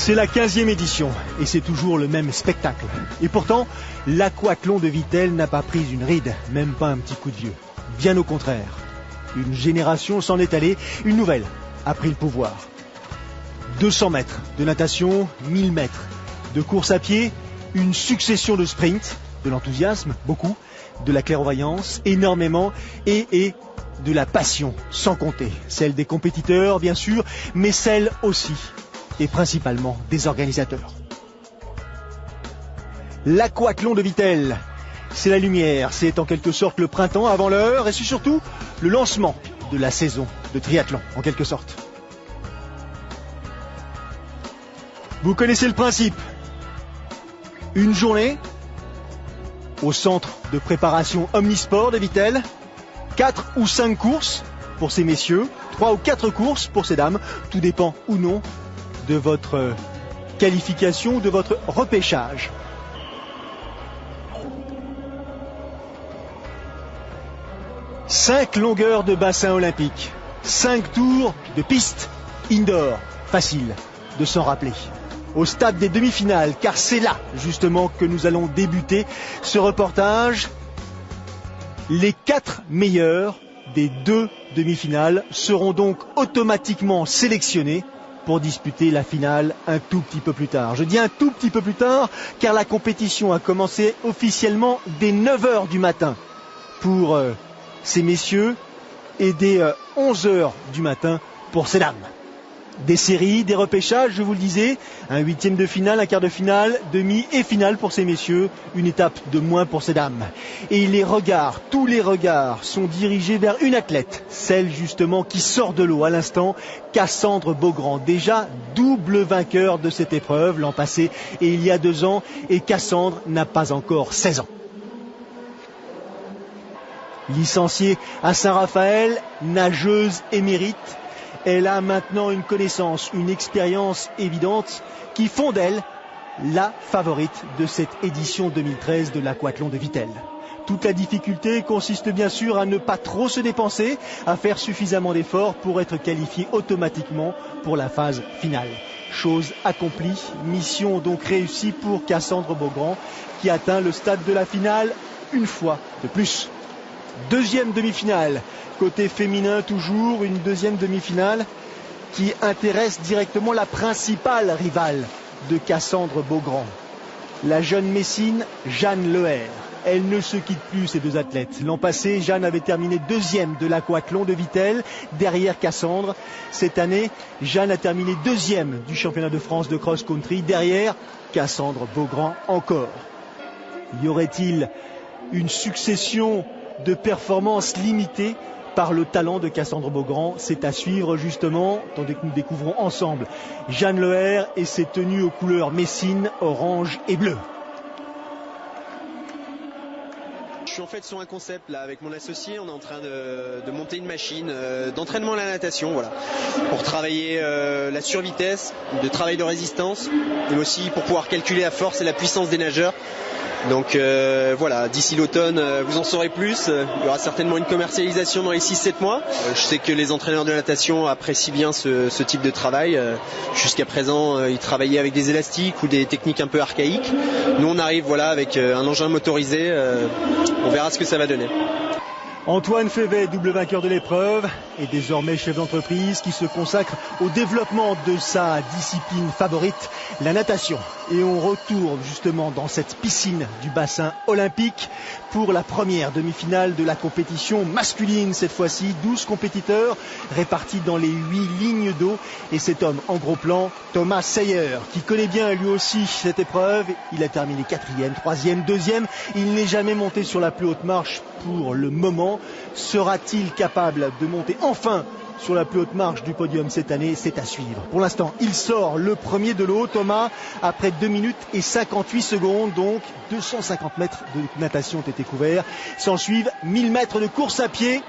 C'est la 15e édition et c'est toujours le même spectacle. Et pourtant, l'aquathlon de Vittel n'a pas pris une ride, même pas un petit coup de vieux. Bien au contraire. Une génération s'en est allée, une nouvelle a pris le pouvoir. 200 mètres de natation, 1000 mètres de course à pied, une succession de sprints, de l'enthousiasme, beaucoup, de la clairvoyance, énormément, et de la passion, sans compter. Celle des compétiteurs, bien sûr, mais celle aussi, et principalement, des organisateurs. L'aquathlon de Vittel, c'est la lumière, c'est en quelque sorte le printemps avant l'heure, et c'est surtout le lancement de la saison de triathlon, en quelque sorte. Vous connaissez le principe. Une journée au centre de préparation Omnisport de Vittel, 4 ou 5 courses pour ces messieurs, 3 ou 4 courses pour ces dames, tout dépend ou non de votre qualification, de votre repêchage. Cinq longueurs de bassin olympique, 5 tours de piste indoor, facile de s'en rappeler. Au stade des demi-finales, car c'est là justement que nous allons débuter ce reportage. Les 4 meilleurs des 2 demi-finales seront donc automatiquement sélectionnés pour disputer la finale un tout petit peu plus tard. Je dis un tout petit peu plus tard car la compétition a commencé officiellement dès 9 h du matin pour ces messieurs et dès 11 h du matin pour ces dames. Des séries, des repêchages, je vous le disais, un 8e de finale, un quart de finale, demi et finale pour ces messieurs, une étape de moins pour ces dames. Et les regards, tous les regards sont dirigés vers une athlète, celle justement qui sort de l'eau à l'instant, Cassandre Beaugrand, déjà double vainqueur de cette épreuve l'an passé et il y a 2 ans, et Cassandre n'a pas encore 16 ans. Licenciée à Saint-Raphaël, nageuse émérite, elle a maintenant une connaissance, une expérience évidente qui font d'elle la favorite de cette édition 2013 de l'aquathlon de Vittel. Toute la difficulté consiste bien sûr à ne pas trop se dépenser, à faire suffisamment d'efforts pour être qualifié automatiquement pour la phase finale. Chose accomplie, mission donc réussie pour Cassandre Beaugrand qui atteint le stade de la finale une fois de plus. Deuxième demi-finale, côté féminin toujours, une deuxième demi-finale qui intéresse directement la principale rivale de Cassandre Beaugrand. La jeune Messine, Jeanne Leher. Elle ne se quitte plus ces 2 athlètes. L'an passé, Jeanne avait terminé 2e de l'aquathlon de Vittel, derrière Cassandre. Cette année, Jeanne a terminé 2e du championnat de France de cross-country, derrière Cassandre Beaugrand encore. Y aurait-il une succession de performances limitées par le talent de Cassandre Beaugrand? C'est à suivre justement, tandis que nous découvrons ensemble Jeanne Leher et ses tenues aux couleurs messine, orange et bleu. Je suis en fait sur un concept là avec mon associé, on est en train de monter une machine d'entraînement à la natation, voilà, pour travailler la survitesse, de travail de résistance, mais aussi pour pouvoir calculer la force et la puissance des nageurs. Donc voilà, d'ici l'automne, vous en saurez plus. Il y aura certainement une commercialisation dans les 6-7 mois. Je sais que les entraîneurs de natation apprécient bien ce type de travail. Jusqu'à présent, ils travaillaient avec des élastiques ou des techniques un peu archaïques. Nous, on arrive voilà, avec un engin motorisé. On verra ce que ça va donner. Antoine Févet, double vainqueur de l'épreuve et désormais chef d'entreprise qui se consacre au développement de sa discipline favorite, la natation. Et on retourne justement dans cette piscine du bassin olympique pour la première demi-finale de la compétition masculine cette fois-ci. 12 compétiteurs répartis dans les 8 lignes d'eau. Et cet homme en gros plan, Thomas Seyer, qui connaît bien lui aussi cette épreuve. Il a terminé 4e, 3e, 2e. Il n'est jamais monté sur la plus haute marche pour le moment. Sera-t-il capable de monter enfin sur la plus haute marche du podium cette année? C'est à suivre. Pour l'instant, il sort le premier de l'eau, Thomas, après 2 minutes et 58 secondes. Donc 250 mètres de natation ont été couverts. S'en suivent 1000 mètres de course à pied,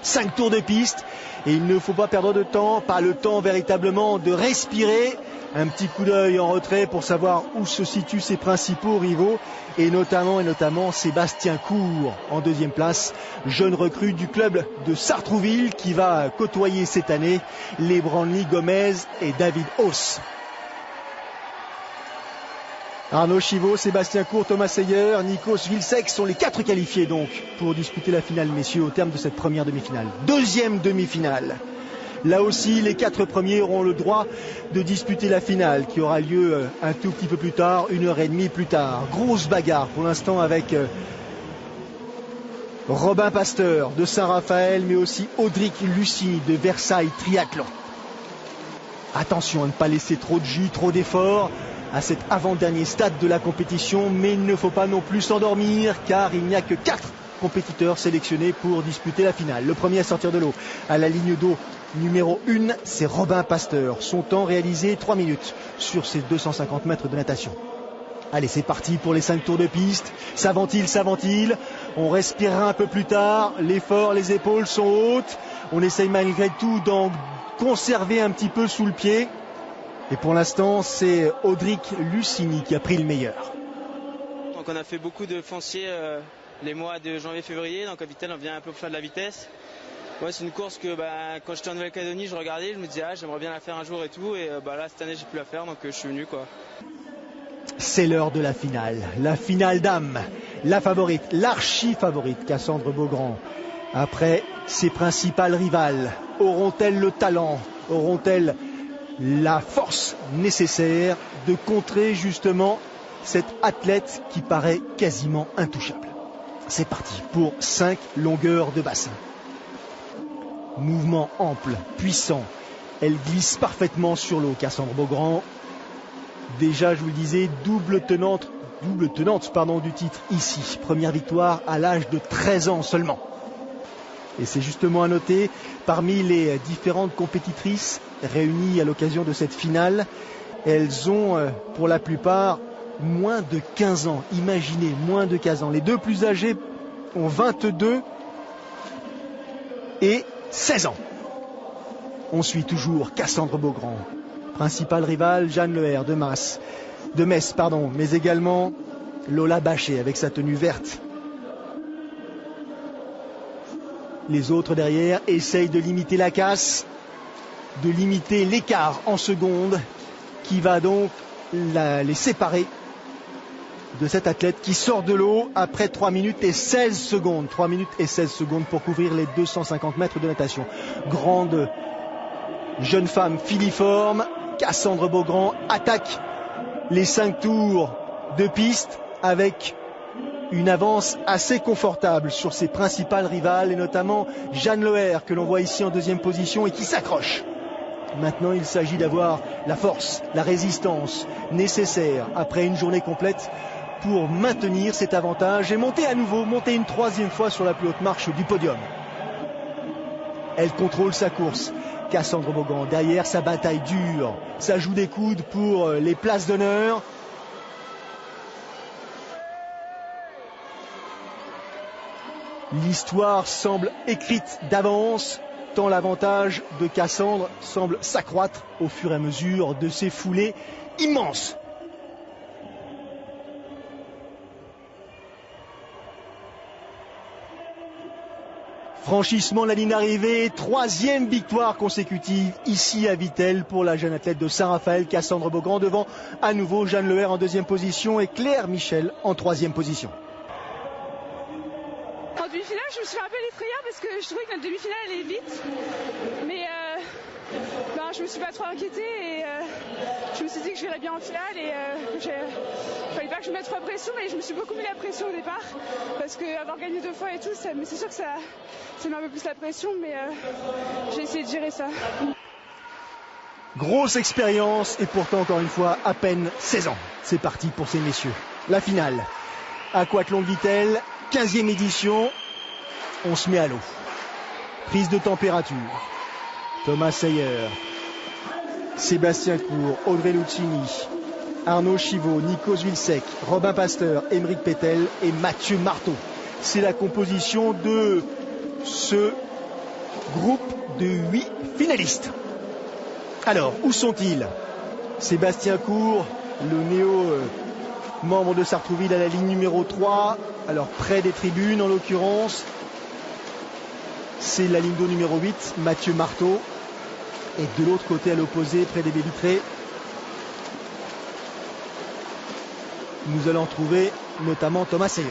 5 tours de piste. Et il ne faut pas perdre de temps, pas le temps véritablement de respirer. Un petit coup d'œil en retrait pour savoir où se situent ses principaux rivaux et notamment Sébastien Cour en 2e place, jeune recrue du club de Sartrouville qui va côtoyer cette année les Branly Gomez et David Hauss. Arnaud Chiveau, Sébastien Court, Thomas Seyer, Nikos Vilcek sont les 4 qualifiés donc pour disputer la finale, messieurs, au terme de cette première demi-finale. Deuxième demi-finale. Là aussi, les 4 premiers auront le droit de disputer la finale qui aura lieu un tout petit peu plus tard, 1h30 plus tard. Grosse bagarre pour l'instant avec Robin Pasteur de Saint-Raphaël, mais aussi Audric Lucini de Versailles Triathlon. Attention à ne pas laisser trop de jus, trop d'efforts à cet avant-dernier stade de la compétition, mais il ne faut pas non plus s'endormir car il n'y a que 4 compétiteurs sélectionnés pour disputer la finale. Le premier à sortir de l'eau à la ligne d'eau numéro 1, c'est Robin Pasteur. Son temps réalisé 3 minutes sur ses 250 mètres de natation. Allez, c'est parti pour les 5 tours de piste. Ça ventile. On respirera un peu plus tard. L'effort, les épaules sont hautes. On essaye malgré tout d'en conserver un petit peu sous le pied. Et pour l'instant, c'est Audric Lucini qui a pris le meilleur. Donc on a fait beaucoup de fonciers les mois de janvier-février. Donc à Vitel, on vient un peu pour faire de la vitesse. Ouais, c'est une course que quand j'étais en Nouvelle-Calédonie, je regardais, je me disais j'aimerais bien la faire un jour et tout. Et là, cette année, j'ai pu la faire, donc je suis venu, quoi. C'est l'heure de la finale d'âme. La favorite, l'archi-favorite, Cassandre Beaugrand. Après ses principales rivales, auront-elles le talent, auront-elles la force nécessaire de contrer justement cet athlète qui paraît quasiment intouchable? C'est parti pour 5 longueurs de bassin. Mouvement ample, puissant. Elle glisse parfaitement sur l'eau, Cassandre Beaugrand. Déjà, je vous le disais, double tenante du titre ici. Première victoire à l'âge de 13 ans seulement. Et c'est justement à noter, parmi les différentes compétitrices réunies à l'occasion de cette finale, elles ont pour la plupart moins de 15 ans. Imaginez, moins de 15 ans. Les 2 plus âgées ont 22 et 16 ans. On suit toujours Cassandre Beaugrand. Principale rivale, Jeanne Leher de Metz, mais également Lola Bachet avec sa tenue verte. Les autres derrière essayent de limiter la casse, de limiter l'écart en secondes qui va donc les séparer de cet athlète qui sort de l'eau après 3 minutes et 16 secondes. 3 minutes et 16 secondes pour couvrir les 250 mètres de natation. Grande jeune femme filiforme, Cassandre Beaugrand attaque les 5 tours de piste avec une avance assez confortable sur ses principales rivales et notamment Jeanne Leher que l'on voit ici en 2e position et qui s'accroche. Maintenant, il s'agit d'avoir la force, la résistance nécessaire après une journée complète pour maintenir cet avantage et monter une 3e fois sur la plus haute marche du podium. Elle contrôle sa course. Cassandre Beaugrand, derrière sa bataille dure, ça joue des coudes pour les places d'honneur. L'histoire semble écrite d'avance, tant l'avantage de Cassandre semble s'accroître au fur et à mesure de ces foulées immenses. Franchissement de la ligne d'arrivée, 3e victoire consécutive ici à Vitel pour la jeune athlète de Saint-Raphaël, Cassandre Beaugrand, devant à nouveau Jeanne Leher en 2e position et Claire Michel en 3e position. En demi-finale, je me suis un peu effrayée parce que je trouvais que notre demi-finale allait vite, mais je me suis pas trop inquiétée et je me suis dit que je verrais bien en finale et fallait pas que je mette trop de pression, mais je me suis beaucoup mis la pression au départ parce qu'avoir gagné 2 fois et tout, mais c'est sûr que ça met un peu plus la pression, mais j'ai essayé de gérer ça. Grosse expérience et pourtant encore une fois à peine 16 ans. C'est parti pour ces messieurs. La finale. Aquathlon Vitel, 15e édition. On se met à l'eau. Prise de température. Thomas Seyer, Sébastien Court, Audrey Lucini, Arnaud Chiveau, Nikos Vilcek, Robin Pasteur, Émeric Pétel et Mathieu Marteau. C'est la composition de ce groupe de 8 finalistes. Alors, où sont-ils? Sébastien Court, le membre de Sartrouville à la ligne numéro 3, alors près des tribunes en l'occurrence. C'est la ligne d'eau numéro 8, Mathieu Marteau. Et de l'autre côté, à l'opposé, près des baies vitrées, nous allons trouver notamment Thomas Seyer.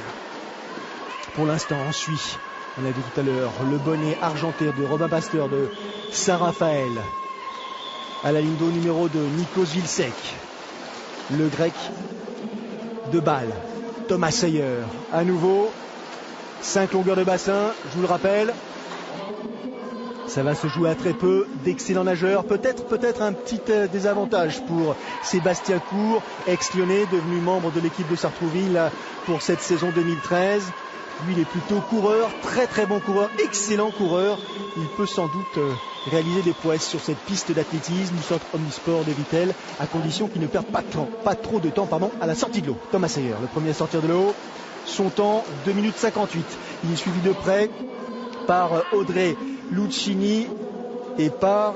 Pour l'instant, on suit, on l'a vu tout à l'heure, le bonnet argenté de Robin Pasteur de Saint-Raphaël. À la ligne d'eau numéro 2, Nikos Vilcek. Le grec de Bâle, Thomas Seyer. À nouveau, 5 longueurs de bassin, je vous le rappelle. Ça va se jouer à très peu, d'excellents nageurs. Peut-être un petit désavantage pour Sébastien Cour, ex-lyonnais, devenu membre de l'équipe de Sartrouville pour cette saison 2013. Lui, il est plutôt coureur, très bon coureur, excellent coureur. Il peut sans doute réaliser des prouesses sur cette piste d'athlétisme du centre omnisport de Vittel, à condition qu'il ne perde pas trop de temps à la sortie de l'eau. Thomas Seyer, le premier à sortir de l'eau. Son temps, 2 minutes 58. Il est suivi de près par Audrey Lucchini et par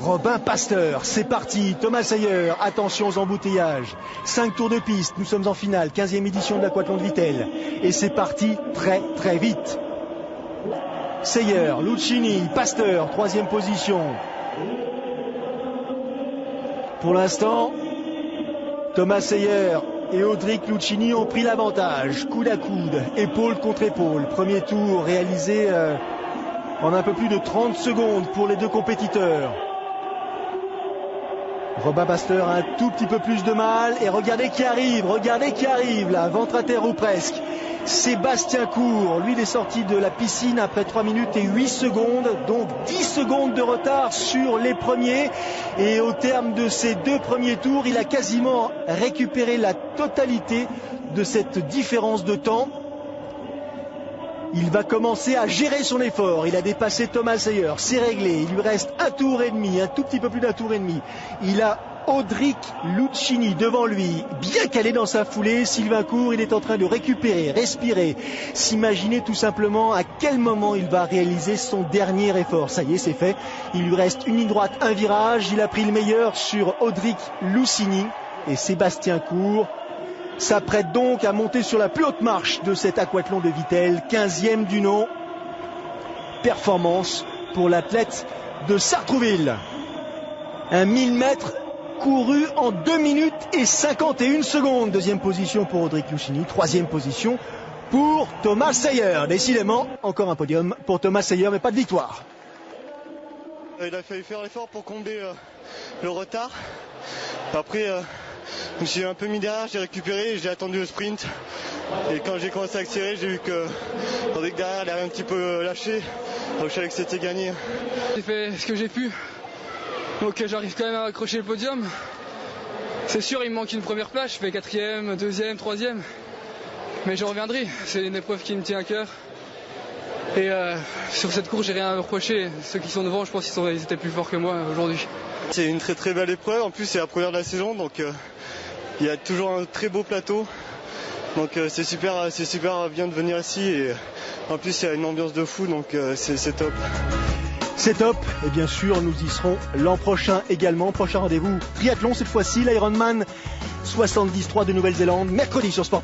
Robin Pasteur. C'est parti, Thomas Seyer, attention aux embouteillages. 5 tours de piste, nous sommes en finale, 15e édition de l'aquathlon de Vittel. Et c'est parti très vite. Seyer, Lucchini, Pasteur, 3e position. Pour l'instant, Thomas Seyer et Audric Lucchini ont pris l'avantage, coude à coude, épaule contre épaule. Premier tour réalisé en un peu plus de 30 secondes pour les deux compétiteurs. Robin Pasteur a un tout petit peu plus de mal et regardez qui arrive là, ventre à terre ou presque. Sébastien Cour, lui il est sorti de la piscine après 3 minutes et 8 secondes, donc 10 secondes de retard sur les premiers. Et au terme de ces 2 premiers tours, il a quasiment récupéré la totalité de cette différence de temps. Il va commencer à gérer son effort. Il a dépassé Thomas Seyer, c'est réglé. Il lui reste un tour et demi, un tout petit peu plus d'un tour et demi. Il a Audric Lucchini devant lui, bien calé dans sa foulée. Sylvain Cour, il est en train de récupérer, respirer, s'imaginer tout simplement à quel moment il va réaliser son dernier effort. Ça y est, c'est fait. Il lui reste une ligne droite, un virage. Il a pris le meilleur sur Audric Lucchini et Sébastien Cour s'apprête donc à monter sur la plus haute marche de cet aquathlon de Vittel, 15e du nom. Performance pour l'athlète de Sartrouville. Un 1000 mètres couru en 2 minutes et 51 secondes. 2e position pour Audric Lucchini, 3e position pour Thomas Seyer. Décidément, encore un podium pour Thomas Seyer, mais pas de victoire. Il a fallu faire l'effort pour combler le retard. Après, je me suis un peu mis derrière, j'ai récupéré, j'ai attendu le sprint. Et quand j'ai commencé à accélérer, j'ai vu que derrière, il avait un petit peu lâché. Donc je savais que c'était gagné. J'ai fait ce que j'ai pu. Donc j'arrive quand même à accrocher le podium. C'est sûr, il me manque une première place. Je fais 4e, 2e, 3e. Mais j'en reviendrai. C'est une épreuve qui me tient à cœur. Et sur cette course, j'ai rien à me reprocher. Ceux qui sont devant, je pense qu'ils étaient plus forts que moi aujourd'hui. C'est une très belle épreuve. En plus, c'est la première de la saison. Donc il y a toujours un très beau plateau. Donc c'est super bien de venir ici. Et en plus, il y a une ambiance de fou. Donc c'est top. C'est top, et bien sûr nous y serons l'an prochain également. Prochain rendez-vous triathlon cette fois-ci, l'Ironman 73 de Nouvelle-Zélande, mercredi sur Sport+.